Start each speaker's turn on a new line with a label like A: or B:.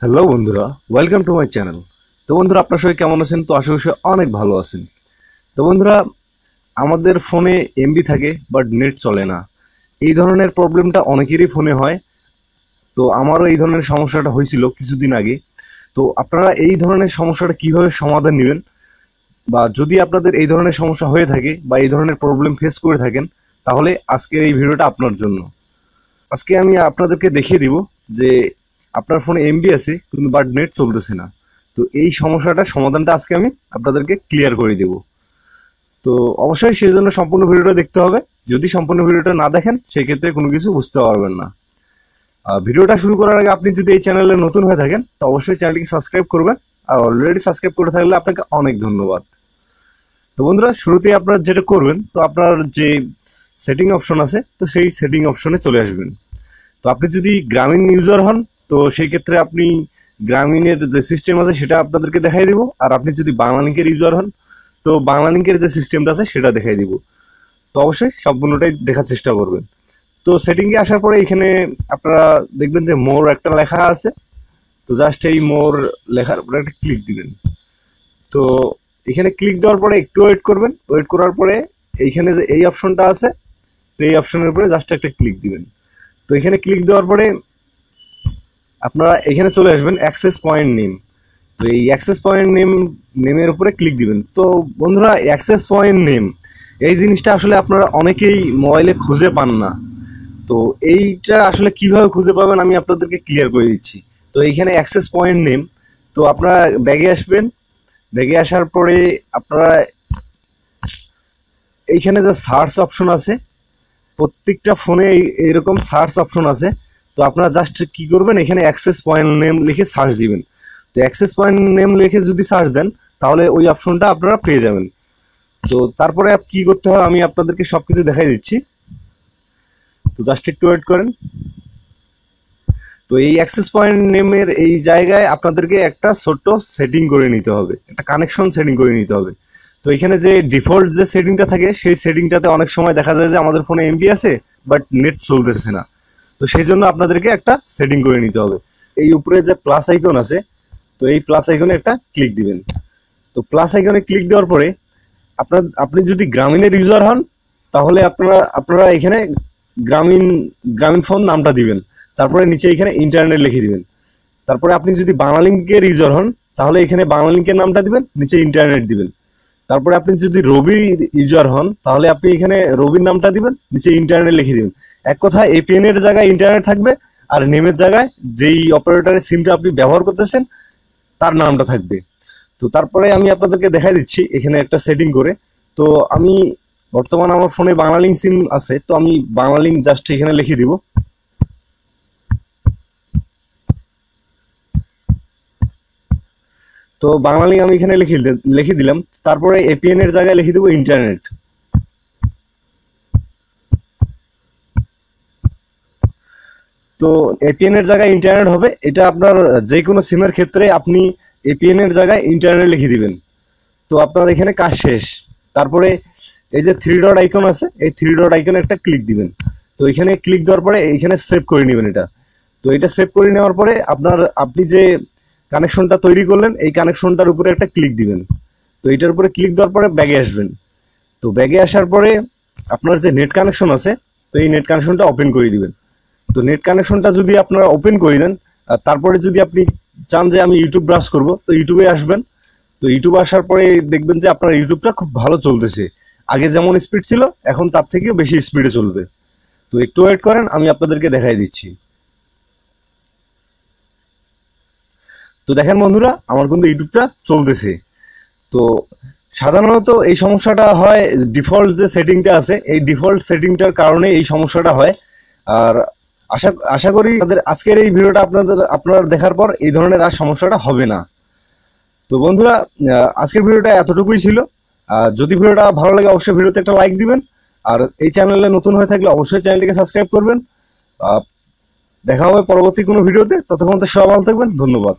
A: Hello বন্ধুরা, welcome to my channel. তো বন্ধুরা, আপনার সবাই কেমন আছেন? তো আশা করি অনেক ভালো আছেন। তো বন্ধুরা, আমাদের ফোনে এমবি থাকে বাট নেট চলে না। এই ধরনের প্রবলেমটা অনেকেরই ফোনে হয়। তো আমারও এই ধরনের সমস্যাটা হয়েছিল কিছুদিন আগে। তো আপনারা এই ধরনের সমস্যাটা কিভাবে সমাধান নেবেন, বা যদি আপনাদের এই ধরনের সমস্যা হয়ে থাকে বা এই ধরনের প্রবলেম ফেস করে থাকেন, তাহলে আজকের এই ভিডিওটা আপনার জন্য। আজকে আমি আপনাদেরকে দেখিয়ে দিব যে আপনার ফোনে এমবি আছে কিন্তু বাট নেট চলতেছে না। তো এই সমস্যাটার সমাধানটা আজকে আমি আপনাদেরকে ক্লিয়ার করে দেব। তো অবশ্যই সেই জন্য সম্পূর্ণ ভিডিওটা দেখতে হবে। যদি সম্পূর্ণ ভিডিওটা না দেখেন সেই ক্ষেত্রে কোনো কিছু বুঝতে পারবেন না। ভিডিওটা শুরু করার আগে আপনি যদি এই চ্যানেলে নতুন হয়ে থাকেন তো অবশ্যই চ্যানেলটিকে সাবস্ক্রাইব করবেন, আর অলরেডি সাবস্ক্রাইব করে থাকলে আপনাকে অনেক ধন্যবাদ। তো বন্ধুরা, শুরুতেই আপনারা যেটা করবেন, তো আপনার যে সেটিং অপশন আছে তো সেই সেটিং অপশনে চলে আসবেন। তো আপনি যদি গ্রামীণ ইউজার হন তো সেই ক্ষেত্রে আপনি গ্রামীণের যে সিস্টেম আছে সেটা আপনাদেরকে দেখাই দিব, আর আপনি যদি বাংলালিংকের ইউজার হন তো বাংলালিংকের যে সিস্টেমটা আছে সেটা দেখাই দিব। তো অবশ্যই সম্পূর্ণটাই দেখার চেষ্টা করবেন। তো সেটিংয়ে আসার পরে এখানে আপনারা দেখবেন যে মোর একটা লেখা আছে। তো জাস্ট এই মোর লেখার উপরে একটা ক্লিক দিবেন। তো এখানে ক্লিক দেওয়ার পরে একটু ওয়েট করবেন। ওয়েট করার পরে এইখানে যে এই অপশনটা আছে তো এই অপশনের উপরে জাস্ট একটা ক্লিক দিবেন। তো এখানে ক্লিক দেওয়ার পরে আপনারা এখানে চলে আসবেন অ্যাক্সেস পয়েন্ট নেম। তো এই অ্যাক্সেস পয়েন্ট নেমের উপরে ক্লিক দিবেন। তো বন্ধুরা, অ্যাক্সেস পয়েন্ট নেম এই জিনিসটা আসলে আপনারা অনেকেই মোবাইলে খুঁজে পান না। তো এইটা আসলে কিভাবে খুঁজে পাবেন আমি আপনাদেরকে ক্লিয়ার করে দিচ্ছি। তো এইখানে অ্যাক্সেস পয়েন্ট নেম, তো আপনারা ব্যাগে আসবেন। ব্যাগে আসার পরে আপনারা এইখানে যে সার্চ অপশন আছে, প্রত্যেকটা ফোনে এরকম সার্চ অপশন আছে। তো আপনারা জাস্ট কি করবেন, এখানে অ্যাক্সেস পয়েন্ট নেম লিখে সার্চ দিবেন। তো অ্যাক্সেস পয়েন্ট নেম লিখে যদি সার্চ দেন তাহলে ওই অপশনটা আপনারা পেয়ে যাবেন। তো তারপরে কি করতে হয় আমি আপনাদেরকে সবকিছু দেখাই দিচ্ছি। তো জাস্ট একটু ওয়েট করেন। তো এই অ্যাক্সেস পয়েন্ট নেমের এই জায়গায় আপনাদেরকে একটা ছোট্ট সেটিং করে নিতে হবে, একটা কানেকশন সেটিং করে নিতে হবে। তো এখানে যে ডিফল্ট যে সেটিংটা থাকে সেই সেটিংটাতে অনেক সময় দেখা যায় যে আমাদের ফোনে এমবি আছে বাট নেট চলতেছে না। তো সেই জন্য আপনাদেরকে একটা সেটিং করে নিতে হবে। এই উপরে যে প্লাস আইকন আছে তো এই প্লাস আইকনে একটা ক্লিক দিবেন। তো প্লাস আইকনে ক্লিক দেওয়ার পরে আপনি যদি গ্রামীণের ইউজার হন তাহলে আপনারা এখানে গ্রামীণ গ্রামীণ ফোন নামটা দিবেন। তারপরে নিচে এখানে ইন্টারনেট লিখে দিবেন। তারপরে আপনি যদি বাংলালিংকের ইউজার হন তাহলে এখানে বাংলালিংকের নামটা দিবেন, নিচে ইন্টারনেট দিবেন। তারপরে আপনি যদি রবির ইউজার হন তাহলে আপনি এখানে রবির নামটা দিবেন, নিচে ইন্টারনেট লিখে দিবেন। এক কথায় এপিএন এর জায়গায় ইন্টারনেট থাকবে, আর নেমের জায়গায় যেই অপারেটরের সিমটা আপনি ব্যবহার করতেছেন তার নামটা থাকবে। তো তারপরে আমি আপনাদেরকে দেখাই দিচ্ছি এখানে একটা সেটিং করে। তো আমি বর্তমানে আমার ফোনে বাংলালিংক সিম আছে, তো আমি বাংলালিংক জাস্ট এখানে লিখে দিব। তো বাংলালিংক আমি এখানে লিখে দিলাম। তারপরে এপিএন এর জায়গায় লিখে দেবো ইন্টারনেট। তো এপিএন এর জায়গায় ইন্টারনেট হবে, এটা আপনার যে কোনো সিমের ক্ষেত্রে আপনি এপিএন এর জায়গায় ইন্টারনেট লিখে দিবেন। তো আপনার এখানে কাজ শেষ। তারপরে এই যে থ্রি ডট আইকন আছে এই থ্রি ডট আইকনে একটা ক্লিক দিবেন। তো এখানে ক্লিক দেওয়ার পরে এখানে সেভ করে নেবেন এটা। তো এটা সেভ করে নেওয়ার পরে আপনি যে কানেকশনটা তৈরি করলেন এই কানেকশনটার উপরে একটা ক্লিক দিবেন। তো এটার উপরে ক্লিক দেওয়ার পরে ব্যাগে আসবেন। তো ব্যাগে আসার পরে আপনার যে নেট কানেকশন আছে তো এই নেট কানেকশনটা ওপেন করে দিবেন। তো নেট কানেকশনটা যদি আপনারা ওপেন করে দেন, আর তারপরে যদি আপনি চান যে আমি ইউটিউব ব্রাউজ করব তো ইউটিউবে আসবেন। তো ইউটিউবে আসার পরে দেখবেন যে আপনার ইউটিউবটা খুব ভালো চলতেছে। আগে যেমন স্পিড ছিল এখন তার থেকেও বেশি স্পিডে চলবে। তো একটু ওয়েট করেন, আমি আপনাদেরকে দেখাই দিচ্ছি। তো দেখেন বন্ধুরা, আমার কিন্তু ইউটিউবটা চলতেছে। তো সাধারণত এই সমস্যাটা হয় ডিফল্ট যে সেটিংটা আছে এই ডিফল্ট সেটিংটার কারণে এই সমস্যাটা হয়। আর আশা করি আজকের এই ভিডিওটা আপনারা দেখার পর এই ধরনের আর সমস্যাটা হবে না। তো বন্ধুরা, আজকের ভিডিওটা এতটুকুই ছিল। যদি ভিডিওটা ভালো লাগে অবশ্যই ভিডিওতে একটা লাইক দিবেন, আর এই চ্যানেলে নতুন হয়ে থাকলে অবশ্যই চ্যানেলটিকে সাবস্ক্রাইব করবেন। দেখা হবে পরবর্তী কোনো ভিডিওতে, ততক্ষণ তো সবাই ভালো থাকবেন। ধন্যবাদ।